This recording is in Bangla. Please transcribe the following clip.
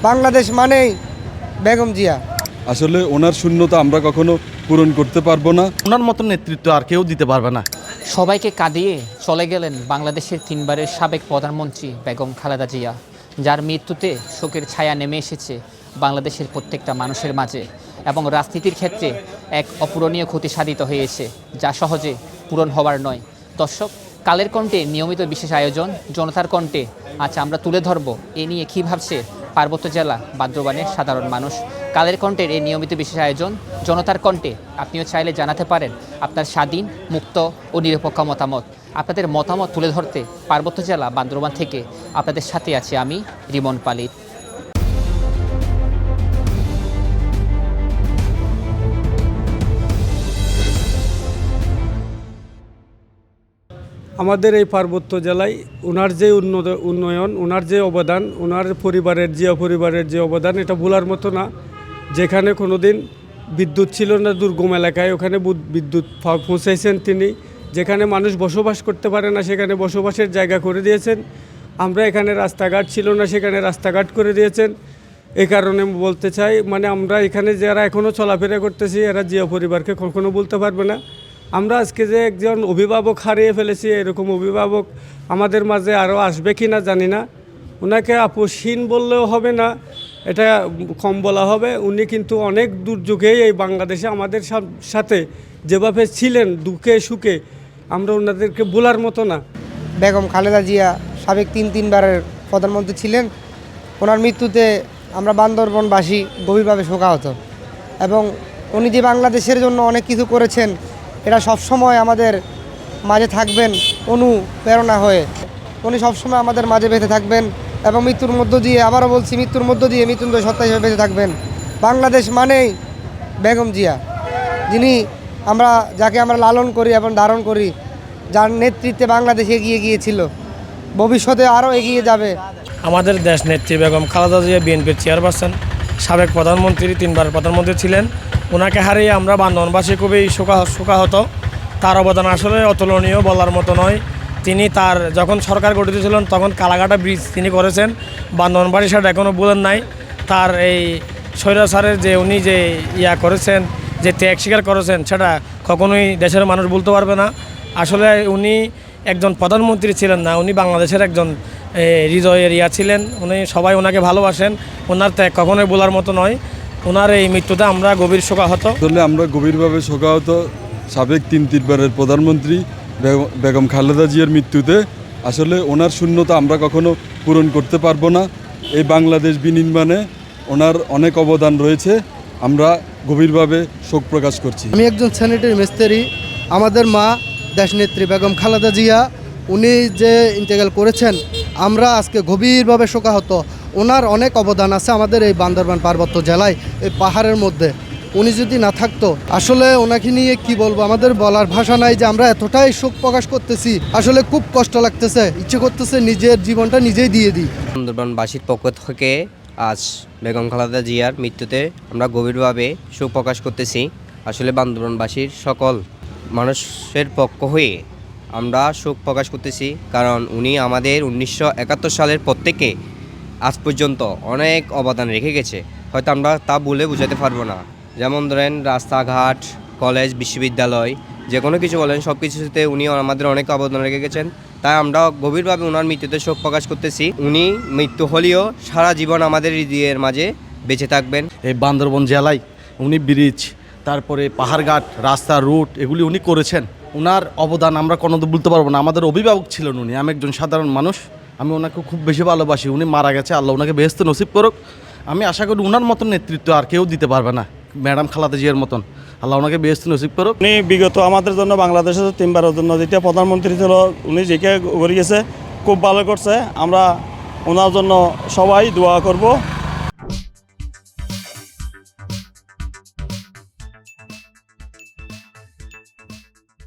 বাংলাদেশ মানেই বেগম জিয়া। আসলে ওনার শূন্যতা আমরা কখনো পূরণ করতে পারবো না। ওনার মতো নেতৃত্ব আর কেউ দিতে পারবে না। সবাইকে কাঁদিয়ে চলে গেলেন বাংলাদেশের 3 বারের সাবেক প্রধানমন্ত্রী বেগম খালেদা জিয়া, যার মৃত্যুতে শোকের ছায়া নেমে এসেছে বাংলাদেশের প্রত্যেকটা মানুষের মাঝে এবং রাজনীতির ক্ষেত্রে এক অপূরণীয় ক্ষতি সাধিত হয়েছে, যা সহজে পূরণ হবার নয়। দর্শক, কালের কণ্ঠে নিয়মিত বিশেষ আয়োজন জনতার কণ্ঠে আজ আমরা তুলে ধরব এ নিয়ে কী ভাবছে পার্বত্য জেলা বান্দরবানের সাধারণ মানুষ। কালের কণ্ঠের এই নিয়মিত বিশেষ আয়োজন জনতার কণ্ঠে আপনিও চাইলে জানাতে পারেন আপনার স্বাধীন, মুক্ত ও নিরপেক্ষ মতামত। আপনাদের মতামত তুলে ধরতে পার্বত্য জেলা বান্দরবান থেকে আপনাদের সাথে আছি আমি রিমন পালিত। আমাদের এই পার্বত্য জেলায় ওনার যে উন্নয়ন, ওনার যে অবদান, ওনার জিয়া পরিবারের যে অবদান, এটা ভোলার মতো না। যেখানে কোনো দিন বিদ্যুৎ ছিল না দুর্গম এলাকায়, ওখানে বিদ্যুৎ পৌঁছাইছেন তিনি। যেখানে মানুষ বসবাস করতে পারে না সেখানে বসবাসের জায়গা করে দিয়েছেন। আমরা এখানে রাস্তাঘাট ছিল না সেখানে রাস্তাঘাট করে দিয়েছেন। এই কারণে বলতে চাই, মানে আমরা এখানে যারা এখনও চলাফেরা করতেছি এরা জিয়া পরিবারকে কখনো বলতে পারবে না। আমরা আজকে যে একজন অভিভাবক হারিয়ে ফেলেছি, এরকম অভিভাবক আমাদের মাঝে আরও আসবে কি না জানি না। ওনাকে আপোষহীন বললেও হবে না, এটা কম বলা হবে। উনি কিন্তু অনেক দুর্যোগেই এই বাংলাদেশে আমাদের সাথে যেভাবে ছিলেন দুঃখে সুখে, আমরা ওনাদেরকে বলার মতো না। বেগম খালেদা জিয়া সাবেক 3 বারের প্রধানমন্ত্রী ছিলেন। ওনার মৃত্যুতে আমরা বান্দরবনবাসী গভীরভাবে শোকাহত এবং উনি যে বাংলাদেশের জন্য অনেক কিছু করেছেন এটা সবসময় আমাদের মাঝে থাকবেন অনুপ্রেরণা হয়ে। উনি সবসময় আমাদের মাঝে বেঁচে থাকবেন এবং মৃত্যুর মধ্য দিয়ে, আবারও বলছি, মৃত্যুর মধ্য দিয়ে মৃত্যুঞ্জয় সত্তা হিসেবে বেঁচে থাকবেন। বাংলাদেশ মানেই বেগম জিয়া, যাকে আমরা লালন করি এবং ধারণ করি, যার নেতৃত্বে বাংলাদেশ এগিয়ে গিয়েছিল, ভবিষ্যতে আরও এগিয়ে যাবে। আমাদের দেশ নেত্রী বেগম খালেদা জিয়া বিএনপির চেয়ারপারসন, সাবেক প্রধানমন্ত্রী, 3 বার প্রধানমন্ত্রী ছিলেন। ওনাকে হারিয়ে আমরা বান্দরবানবাসী খুবই শোকাহত। তার অবদান আসলে অতুলনীয়, বলার মতো নয়। তিনি যখন সরকার গঠিত ছিলেন তখন কালাঘাটা ব্রিজ তিনি করেছেন। বান্দরবানবাসী সেটা এখনও বলেন নাই। তার এই স্বৈরাচারের যে উনি যে করেছেন, যে ত্যাগ স্বীকার করেছেন, সেটা কখনোই দেশের মানুষ বলতে পারবে না। আসলে উনি একজন প্রধানমন্ত্রী ছিলেন না, উনি বাংলাদেশের একজন হৃদয়ের ছিলেন। উনি সবাই ওনাকে ভালোবাসেন। ওনার ত্যাগ কখনোই বলার মতো নয়। ওনার এই মৃত্যুতে আমরা গভীর শোকাহত। আসলে আমরা গভীরভাবে শোকাহত সাবেক 3 বারের প্রধানমন্ত্রী বেগম খালেদা জিয়ার মৃত্যুতে। আসলে ওনার শূন্যতা আমরা কখনো পূরণ করতে পারবো না। এই বাংলাদেশ বিনির্মাণে ওনার অনেক অবদান রয়েছে। আমরা গভীরভাবে শোক প্রকাশ করছি। আমি একজন স্যানিটারি মিস্ত্রি। আমাদের মা দেশনেত্রী বেগম খালেদা জিয়া উনি যে ইন্তেকাল করেছেন, আমরা আজকে গভীরভাবে শোকাহত। ওনার অনেক অবদান আছে আমাদের এই বান্দরবান পার্বত্য জেলায়, এই পাহাড়ের মধ্যে। উনি যদি না থাকতো, আসলে ওনাকে নিয়ে কি বলবো, আমাদের বলার ভাষা নাই যে আমরা এতটাই শোক প্রকাশ করতেছি। আসলে খুব কষ্ট লাগতেছে, ইচ্ছে করতেছে নিজের জীবনটা নিজেই দিয়ে দিই। বান্দরবানবাসীর পক্ষ থেকে আজ বেগম খালেদা জিয়ার মৃত্যুতে আমরা গভীরভাবে শোক প্রকাশ করতেছি। আসলে বান্দরবানবাসীর সকল মানুষের পক্ষ হয়ে আমরা শোক প্রকাশ করতেছি, কারণ উনি আমাদের 1971 সালের পর থেকে আজ পর্যন্ত অনেক অবদান রেখে গেছে। হয়তো আমরা তা বলে বোঝাতে পারবো না। যেমন ধরেন রাস্তাঘাট, কলেজ, বিশ্ববিদ্যালয়, যে কোনো কিছু বলেন, সব কিছুতে উনি আমাদের অনেক অবদান রেখে গেছেন। তাই আমরা গভীরভাবে ওনার মৃত্যুতে শোক প্রকাশ করতেছি। উনি মৃত্যু হলেও সারা জীবন আমাদের হৃদয়ের মাঝে বেঁচে থাকবেন। এই বান্দরবান জেলায় উনি ব্রিজ, তারপরে পাহাড়ঘাট, রাস্তা, রুট এগুলি উনি করেছেন। ওনার অবদান আমরা কোনো বলতে পারবো না। আমাদের অভিভাবক ছিলেন উনি। আমি একজন সাধারণ মানুষ, আমি ওনাকে খুব বেশি ভালোবাসি। উনি মারা গেছে, আল্লাহ ওনাকে বেহেশত নসিব করুক। আমি আশা করি ওনার মতন নেতৃত্ব আর কেউ দিতে পারবে না, ম্যাডাম খালেদা জিয়ার মতন। আল্লাহ ওনাকে বেহেশত নসিব করুক। উনি বিগত আমাদের জন্য, বাংলাদেশের 3 বারের জন্য যেটা প্রধানমন্ত্রী ছিল, উনি যেকে গড়িয়েছে খুব ভালো করছে। আমরা ওনার জন্য সবাই দোয়া করব।